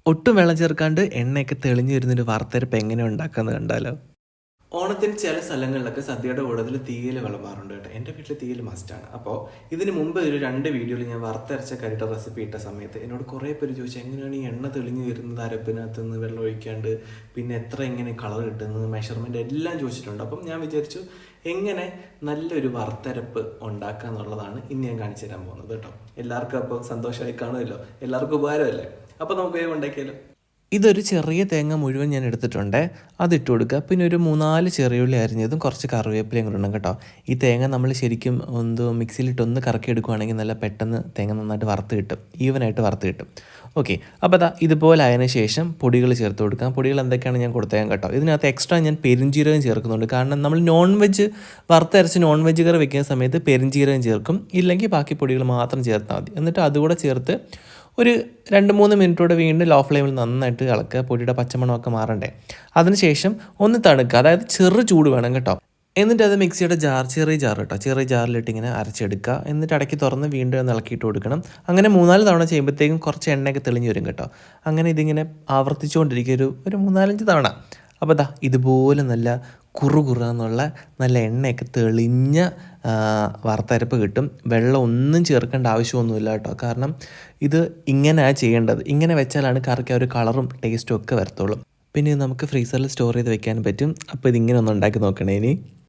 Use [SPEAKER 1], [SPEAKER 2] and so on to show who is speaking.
[SPEAKER 1] ഒട്ടും വെള്ളം ചേർക്കാണ്ട് എണ്ണയൊക്കെ തെളിഞ്ഞു വരുന്നൊരു വറുത്തരപ്പ് എങ്ങനെ ഉണ്ടാക്കാമെന്ന് കണ്ടാലോ. ഓണത്തിന് ചില സ്ഥലങ്ങളിലൊക്കെ സദ്യയുടെ കൂടത്തിൽ തീയിൽ വിളമ്പാറുണ്ട് കേട്ടോ. എൻ്റെ വീട്ടിൽ തീയിൽ മസ്റ്റാണ്. അപ്പോൾ ഇതിന് മുമ്പ് ഒരു 2 വീഡിയോയിൽ ഞാൻ വറുത്തരച്ച കറിയുടെ റെസിപ്പി ഇട്ട സമയത്ത് എന്നോട് കുറേ പേര് ചോദിച്ചു എങ്ങനെയാണ് ഈ എണ്ണ തെളിഞ്ഞു വരുന്നത് അരപ്പിനകത്ത് നിന്ന് വെള്ളം ഒഴിക്കാണ്ട്, പിന്നെ എത്ര എങ്ങനെ കളർ കിട്ടുന്നത്, മെഷർമെൻറ്റ് എല്ലാം ചോദിച്ചിട്ടുണ്ട്. അപ്പം ഞാൻ വിചാരിച്ചു എങ്ങനെ നല്ലൊരു വറുത്തരപ്പ് ഉണ്ടാക്കുക എന്നുള്ളതാണ് ഇന്ന് ഞാൻ കാണിച്ചു തരാൻ പോകുന്നത് കേട്ടോ. എല്ലാവർക്കും അപ്പോൾ സന്തോഷമായി കാണുമല്ലോ, എല്ലാവർക്കും ഉപകാരമല്ലേ. അപ്പോൾ നമുക്ക് വേഗം ഉണ്ടാക്കിയാലോ. ഇതൊരു ചെറിയ തേങ്ങ മുഴുവൻ ഞാൻ എടുത്തിട്ടുണ്ട്, അതിട്ട് കൊടുക്കുക. പിന്നെ ഒരു 3-4 ചെറിയുള്ളി അരിഞ്ഞതും കുറച്ച് കറിവേപ്പിലയും കൂടെ ഇടണം കേട്ടോ. ഈ തേങ്ങ നമ്മൾ ശരിക്കും മിക്സിയിലിട്ടൊന്ന് കറക്കി എടുക്കുകയാണെങ്കിൽ നല്ല പെട്ടെന്ന് തേങ്ങ നന്നായിട്ട് വറുത്ത് കിട്ടും, ഈവനായിട്ട് വറുത്ത് കിട്ടും. ഓക്കെ, അപ്പോൾ അതാ ഇതുപോലെ ആയതിനു ശേഷം പൊടികൾ ചേർത്ത് കൊടുക്കാം. പൊടികൾ എന്തൊക്കെയാണ് ഞാൻ കൊടുത്തേക്കാം കേട്ടോ. ഇതിനകത്ത് എക്സ്ട്രാ ഞാൻ പെരിഞ്ജീരകം ചേർക്കുന്നുണ്ട്, കാരണം നമ്മൾ നോൺ വെജ് വറുത്തരച്ച് നോൺ വെജ് കറി വെക്കുന്ന സമയത്ത് പെരിഞ്ജീരകം ചേർക്കും, ഇല്ലെങ്കിൽ ബാക്കി പൊടികൾ മാത്രം ചേർത്താൽ മതി. എന്നിട്ട് അതുകൂടെ ചേർത്ത് ഒരു 2-3 മിനിറ്റോടെ വീണ്ടും ലോ ഫ്ലെയിമിൽ നന്നായിട്ട് ഇളക്കുക, പൊടിയുടെ പച്ചമണമൊക്കെ മാറണ്ടേ. അതിനുശേഷം ഒന്ന് തണുക്കുക, അതായത് ചെറു ചൂട് വേണം കേട്ടോ. എന്നിട്ട് അത് മിക്സിയുടെ ചെറിയ ജാർ കേട്ടോ, ചെറിയ ജാറിലിട്ട് ഇങ്ങനെ അരച്ചെടുക്കുക. എന്നിട്ട് ഇടയ്ക്ക് തുറന്ന് വീണ്ടും ഒന്ന് ഇളക്കിയിട്ട് കൊടുക്കണം. അങ്ങനെ 3-4 തവണ ചെയ്യുമ്പോഴത്തേക്കും കുറച്ച് എണ്ണയൊക്കെ തെളിഞ്ഞ് വരും കേട്ടോ. അങ്ങനെ ഇതിങ്ങനെ ആവർത്തിച്ചുകൊണ്ടിരിക്കുക ഒരു 3-4-5 തവണ. അപ്പോൾ ദാ ഇതുപോലെ നല്ല കുറുകുറാന്നുള്ള നല്ല എണ്ണയൊക്കെ തെളിഞ്ഞ വറുത്തരപ്പ് കിട്ടും. വെള്ളം ഒന്നും ചേർക്കേണ്ട ആവശ്യമൊന്നുമില്ല കേട്ടോ, കാരണം ഇത് ഇങ്ങനെയാണ് ചെയ്യേണ്ടത്. ഇങ്ങനെ വെച്ചാലാണ് കറിക്ക് ഒരു കളറും ടേസ്റ്റും ഒക്കെ വരത്തുള്ളൂ. പിന്നെ നമുക്ക് ഫ്രീസറിൽ സ്റ്റോർ ചെയ്ത് വെക്കാൻ പറ്റും. അപ്പോൾ ഇതിങ്ങനെ ഒന്ന് ഉണ്ടാക്കി നോക്കണേ ഇനി.